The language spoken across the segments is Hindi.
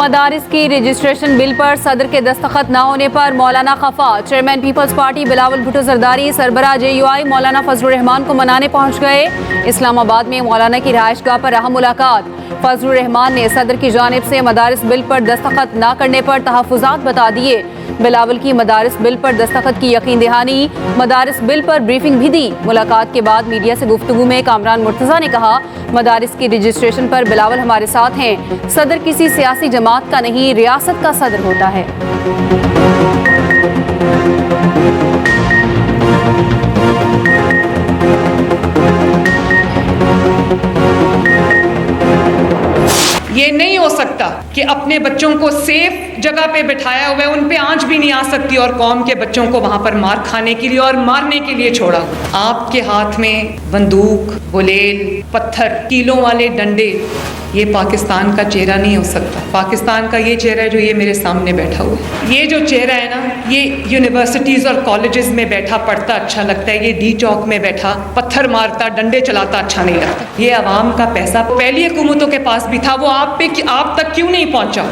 मदारिस की रजिस्ट्रेशन बिल पर सदर के दस्तखत न होने पर मौलाना खफा। Chairman Peoples Party Bilawal Bhutto Zardari सरबराह JUI मौलाना फजलुर रहमान को मनाने पहुंच गए। इस्लामाबाद में मौलाना की रिहाइशगाह पर अहम मुलाकात। फजलुर रहमान ने सदर की जानिब से मदारिस बिल पर दस्तखत न करने पर तहफ़्फ़ुज़ात बता दिए। बिलावल की मदारिस बिल पर दस्तखत की यकीन दहानी, मदारिस बिल पर ब्रीफिंग भी दी। मुलाकात के बाद मीडिया से गुफ्तगू में कामरान मुर्तज़ा ने कहा, मदारिस की रजिस्ट्रेशन पर बिलावल हमारे साथ हैं। सदर किसी सियासी जमात का नहीं, रियासत का सदर होता है। ये नहीं हो सकता कि अपने बच्चों को सेफ जगह पे बिठाया हुआ है, उन पे आंच भी नहीं आ सकती और कौम के बच्चों को वहां पर मार खाने के लिए और मारने के लिए छोड़ा हुआ। आपके हाथ में बंदूक, गुलेल, पत्थर, कीलों वाले डंडे, ये पाकिस्तान का चेहरा नहीं हो सकता। पाकिस्तान का ये चेहरा है जो ये मेरे सामने बैठा हुआ है। ये जो चेहरा है ना, ये यूनिवर्सिटीज़ और कॉलेजेस में बैठा पढ़ता अच्छा लगता है, ये डी चौक में बैठा पत्थर मारता, डंडे चलाता अच्छा नहीं लगता। ये आवाम का पैसा पहली हुकूमतों के पास भी था, वो आप तक क्यों नहीं पहुंचा?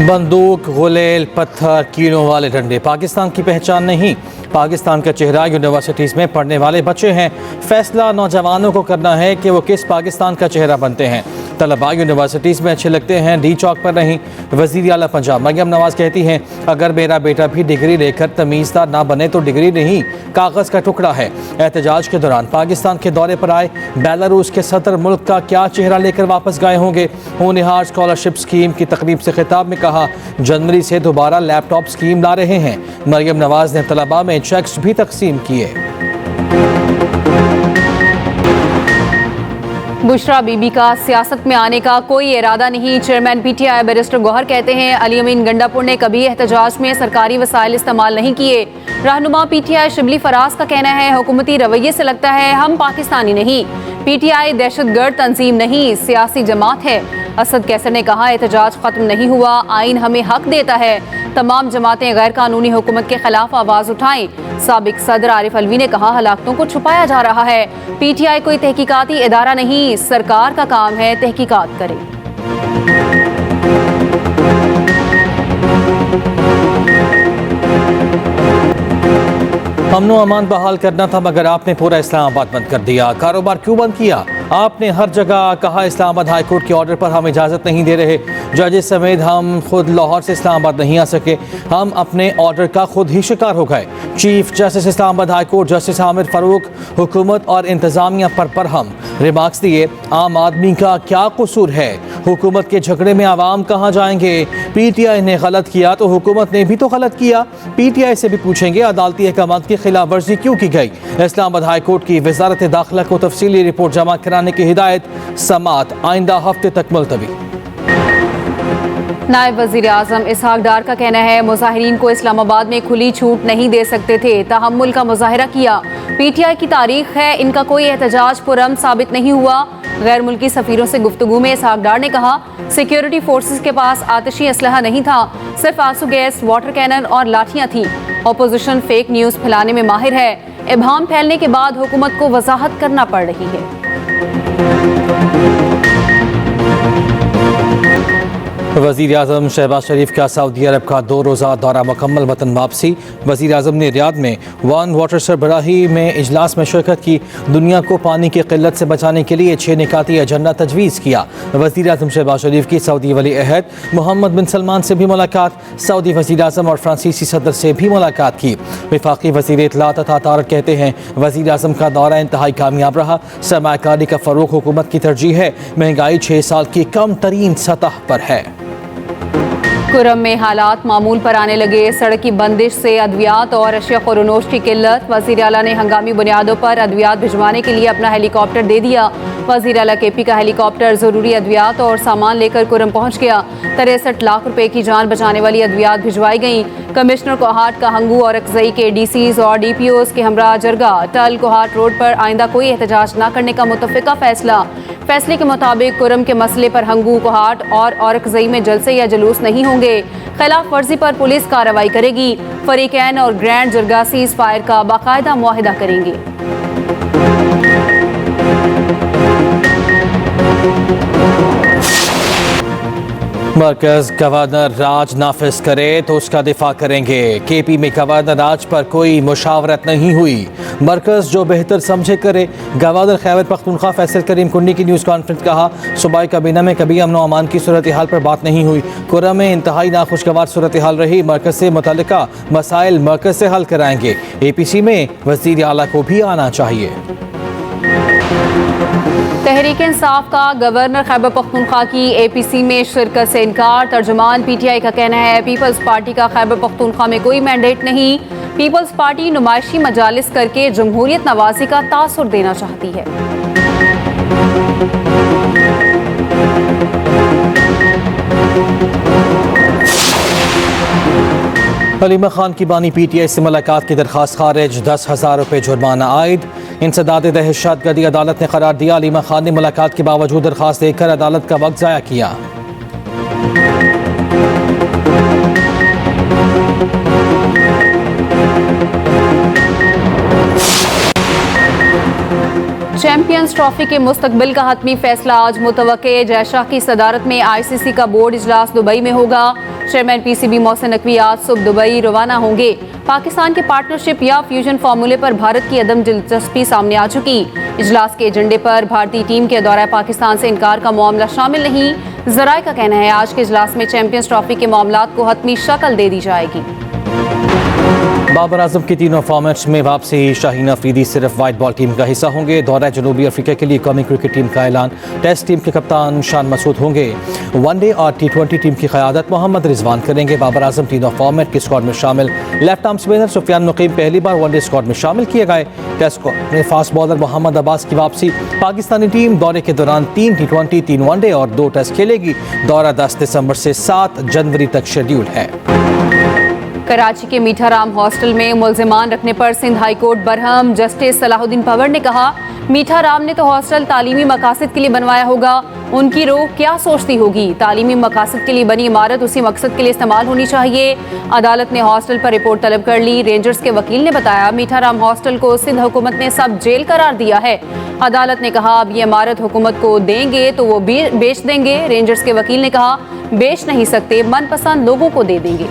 बंदूक, गुलेल, पत्थर, कीलों वाले डंडे पाकिस्तान की पहचान नहीं। पाकिस्तान का चेहरा यूनिवर्सिटीज़ में पढ़ने वाले बच्चे हैं। फैसला नौजवानों को करना है कि वो किस पाकिस्तान का चेहरा बनते हैं। तलबा यूनिवर्सिटीज़ में अच्छे लगते हैं, डी चौक पर नहीं। वज़ीर आला पंजाब मरियम नवाज़ कहती हैं, अगर मेरा बेटा भी डिग्री लेकर तमीज़दार ना बने तो डिग्री नहीं, कागज़ का टुकड़ा है। एहतजाज के दौरान पाकिस्तान के दौरे पर आए बेलारूस के सदर मुल्क का क्या चेहरा लेकर वापस गए होंगे। होनहार स्कॉलरशिप स्कीम की तकरीब से खिताब में कहा, जनवरी से दोबारा लैपटॉप स्कीम ला रहे हैं। मरियम नवाज़ ने तलबा में चेक्स भी तकसीम किए। बुशरा बीबी का सियासत में आने का कोई इरादा नहीं। चेयरमैन PTI बैरिस्टर गौहर कहते हैं, अली अमीन गंडापुर ने कभी एहतजाज में सरकारी वसाइल इस्तेमाल नहीं किए। रहनुमा PTI शिबली फराज का कहना है, हुकूमती रवैये से लगता है हम पाकिस्तानी नहीं। PTI दहशतगर्द तंजीम नहीं, सियासी जमात है। असद कैसर ने कहा, एहतजाज खत्म नहीं हुआ, आइन हमें हक देता है। तमाम जमातें गैर कानूनी हुकूमत के खिलाफ आवाज़ उठाएं। साबिक सदर आरिफ अलवी ने कहा, हलाकतों को छुपाया जा रहा है। PTI कोई तहकीकाती इदारा नहीं, सरकार का काम है तहकीकात करे। अमनो अमान बहाल करना था, मगर आपने पूरा इस्लामाबाद बंद कर दिया। कारोबार क्यों बंद किया? आपने हर जगह कहा इस्लामाबाद हाई कोर्ट के ऑर्डर पर हम इजाज़त नहीं दे रहे। जजेस समेत हम खुद लाहौर से इस्लामाबाद नहीं आ सके। हम अपने ऑर्डर का खुद ही शिकार हो गए। Chief justice Islamabad high court justice Aamir Farooq हुकूमत और इंतज़ामिया पर हम रिमार्क्स दिए। आम आदमी का क्या कसूर है? हुकूमत के झगड़े में आवाम कहाँ जाएंगे? PTI ने गलत किया तो हुकूमत ने भी तो गलत किया। PTI से भी पूछेंगे अदालती अहकाम की खिलाफ वर्जी क्यों की गई। इस्लामाबाद हाई कोर्ट की वजारत दाखिला को तफसीली रिपोर्ट जमा कराने की हिदायत। समाअत आइंदा हफ्ते तक मुलतवी। नायब वज़ीर आज़म इसहाक डार का कहना है, मुज़ाहिरीन को इस्लामाबाद में खुली छूट नहीं दे सकते थे, तहम्मुल का मुज़ाहिरा किया। PTI की तारीख है, इनका कोई एहतजाज पुरअमन साबित नहीं हुआ। गैर मुल्की सफ़ीरों से गुफ्तगू में इसहाक डार ने कहा, सिक्योरिटी फोर्सेस के पास आतिशी असलहा नहीं था, सिर्फ आंसू गैस, वाटर कैनन और लाठियाँ थीं। अपोजिशन फेक न्यूज़ फैलाने में माहिर है। इबहाम फैलने के बाद हुकूमत को वजाहत करना पड़ रही है। वज़ीर आज़म शहबाज शरीफ का सऊदी अरब का 2 रोज़ा दौरा मुकम्मल, वतन वापसी। वज़ीर आज़म ने रियाद में वन वाटर सरबराही में इजलास में शिरकत की। दुनिया को पानी की किल्लत से बचाने के लिए 6 निकाती एजेंडा तजवीज़ किया। वज़ीर आज़म शहबाज शरीफ की सऊदी वली अहद मोहम्मद बिन सलमान से भी मुलाकात। सऊदी वज़ीर आज़म और फ्रांसीसी सदर से भी मुलाकात की। वफाकी वज़ीर इत्तलात अता तारक कहते हैं, वज़ीर आज़म का दौरा इंतहाई कामयाब रहा। सरमायाकारी का फ़रोग़ हुकूमत की तरजीह है। महंगाई 6 साल की कम तरीन सतह पर है। कुरम में हालात मामूल पर आने लगे। सड़क की बंदिश से अद्वियात और अशिया खुरोनोश की किल्लत। वज़ीर आला ने हंगामी बुनियादों पर अद्वियात भिजवाने के लिए अपना हेलीकॉप्टर दे दिया। वज़ीर आला KP का हेलीकॉप्टर ज़रूरी अद्वियात और सामान लेकर कुरम पहुँच गया। 63 लाख रुपए की जान बचाने वाली अद्वियात भिजवाई गई। कमिश्नर कोहाट का हंगू और अक्सई के DCs और DPOs के हमरा जरगा। टल कोहाट रोड पर आइंदा कोई एहतजाज न करने का मुतफ़िका फैसला। फैसले के मुताबिक कुरम के मसले पर हंगू, कोहाट और औरकज़ई में जलसे या जुलूस नहीं होंगे। खिलाफ वर्जी पर पुलिस कार्रवाई करेगी। फरीकैन और ग्रैंड जरगा सीज फायर का बाकायदा मुआहिदा करेंगे। मरकज गवर्नर राज नाफिज करे तो उसका दिफा करेंगे। केपी में गवर्नर राज पर कोई मुशावरत नहीं हुई, मरकज जो बेहतर समझे करे। गवर्नर खैबर पख्तूनख्वा फैसल करीम कुंडी की न्यूज़ कॉन्फ्रेंस कहा, सूबाई काबीना में कभी अमन व अमान की सूरत हाल पर बात नहीं हुई। कुर्रम में इंतहाई नाखुशगवार सूरत हाल रही, मरकज से मुतल्लिका मसाइल मरकज से हल कराएंगे। APC में वज़ीर आला को भी आना चाहिए। तहरीक इंसाफ का गवर्नर खैबर पख्तूनख्वा की APC में शिरकत से इनकार। तर्जुमान PTI का कहना है, पीपल्स पार्टी का खैबर पख्तूनख्वा में कोई मैंडेट नहीं। पीपल्स पार्टी नुमाइशी मजालिस करके जमहूरियत नवाजी का तासुर देना चाहती है। हलीमा खान की बानी PTI से मुलाकात की दरख्वास्त खारिज, 10,000 रुपये जुर्माना आयद। इंसदाद दहशतगर्दी अदालत ने करार दिया। हलीमा खान ने मुलाकात के बावजूद दरख्वास्त देकर अदालत का वक्त ज़ाया किया। चैंपियंस ट्रॉफी के मुस्तकबिल का हतमी फैसला आज मुतवक्के। जयशाह की सदारत में ICC का बोर्ड इजलास दुबई में होगा। चेयरमैन PCB मोहसिन नकवी आज सुबह दुबई रवाना होंगे। पाकिस्तान के पार्टनरशिप या फ्यूजन फार्मूले पर भारत की अदम दिलचस्पी सामने आ चुकी। इजलास के एजेंडे पर भारतीय टीम के दौरा पाकिस्तान से इनकार का मामला शामिल नहीं। जराए का कहना है, आज के इजलास में चैंपियंस ट्रॉफी के मामलात को हतमी शक्ल दे दी जाएगी। बाबर आजम की तीनों फॉर्मेट्स में वापसी। शाहीन अफरीदी सिर्फ वाइट बॉल टीम का हिस्सा होंगे। दौरा जनूबी अफ्रीका के लिए कौमी क्रिकेट टीम का ऐलान। टेस्ट टीम के कप्तान शान मसूद होंगे। वनडे और T20 टीम की क़यादत मोहम्मद रिजवान करेंगे। बाबर आजम तीनों फॉर्मेट के स्क्वाड में शामिल। लेफ्ट आर्म स्पिनर सुफियान मुकीम पहली बार वनडे स्क्वाड में शामिल किए गए। टेस्ट स्क्वाड में फास्ट बॉलर मोहम्मद अब्बास की वापसी। पाकिस्तानी टीम दौरे के दौरान 3 T20, 3 वनडे और 2 टेस्ट खेलेगी। दौरा 10 दिसंबर से 7 जनवरी तक शेड्यूल है। कराची के मीठा राम हॉस्टल में मुल्जिमान रखने पर Sindh high court Barham. Justice Salahuddin power ने कहा, मीठा राम ने तो हॉस्टल तालीमी मकासद के लिए बनवाया होगा, उनकी रूह क्या सोचती होगी। तालीमी मकासद के लिए बनी इमारत उसी मकसद के लिए इस्तेमाल होनी चाहिए। अदालत ने हॉस्टल पर रिपोर्ट तलब कर ली। रेंजर्स के वकील ने बताया, मीठा राम हॉस्टल को सिंध हुकूमत ने सब जेल करार दिया है। अदालत ने कहा, अब ये इमारत हुकूमत को देंगे तो वो बेच देंगे। रेंजर्स के वकील ने कहा, बेच नहीं सकते, मनपसंद लोगों को दे देंगे।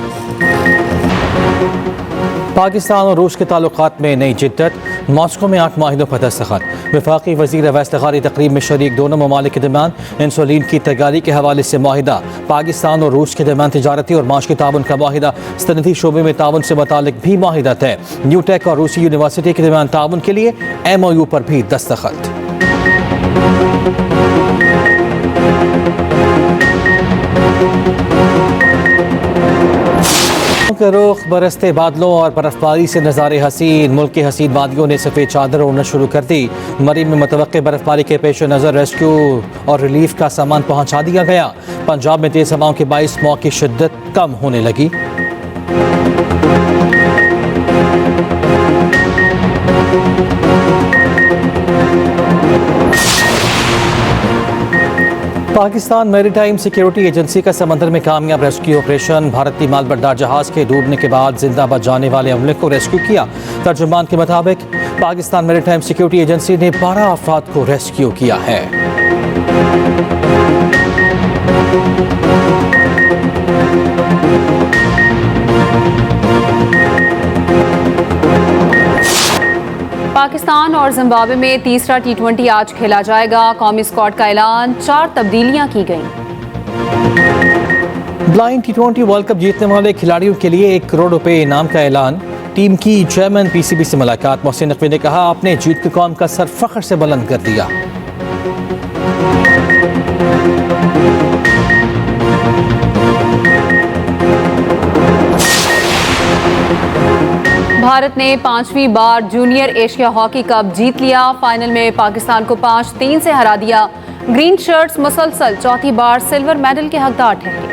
पाकिस्तान और रूस के ताल्लुकात में नई जिद्दत। मॉस्को में 8 माहिदों पर दस्तखत। वफाकी वज़ीर वस्तिखारी तकरीब में शरीक। दोनों ममालिक के दरमियान इंसुलिन की तैयारी के हवाले से माहिदा। पाकिस्तान और रूस के दरमियान तिजारती और माशी ताउन का माहिदा। सनदी शोबे में ताउन से मुतालिक भी माहिदा तय। न्यूटेक और रूसी यूनिवर्सिटी के दरमियान ताउन के लिए MOU पर भी दस्तखत। के रुख बरसते बादलों और बर्फबारी से नज़ारे हसीन। मुल्क की हसीन वादियों ने सफ़ेद चादर ओढ़ना शुरू कर दी। मरीन में मुतवक्के बर्फबारी के पेश नज़र रेस्क्यू और रिलीफ का सामान पहुंचा दिया गया। पंजाब में तेज़ हवाओं के बाइस स्मॉग की शिद्दत कम होने लगी। पाकिस्तान मैरीटाइम सिक्योरिटी एजेंसी का समंदर में कामयाब रेस्क्यू ऑपरेशन। भारतीय मालबरदार जहाज के डूबने के बाद जिंदा बच जाने वाले अमले को रेस्क्यू किया। तर्जुमान के मुताबिक पाकिस्तान मैरीटाइम सिक्योरिटी एजेंसी ने 12 अफराद को रेस्क्यू किया है। पाकिस्तान और जिम्बाब्वे में तीसरा T20 आज खेला जाएगा। कौमी स्क्वाड का ऐलान, 4 तब्दीलियां की गईं। ब्लाइंड T20 वर्ल्ड कप जीतने वाले खिलाड़ियों के लिए 1 करोड़ रुपए इनाम का ऐलान। टीम की चेयरमैन PCB से मुलाकात। मोहसिन नकवी ने कहा, आपने जीत के कौम का सर फख्र से बुलंद कर दिया। भारत ने 5वीं बार जूनियर एशिया हॉकी कप जीत लिया। फाइनल में पाकिस्तान को 5-3 से हरा दिया। ग्रीन शर्ट्स मुसलसल चौथी बार सिल्वर मेडल के हकदार ठहरे।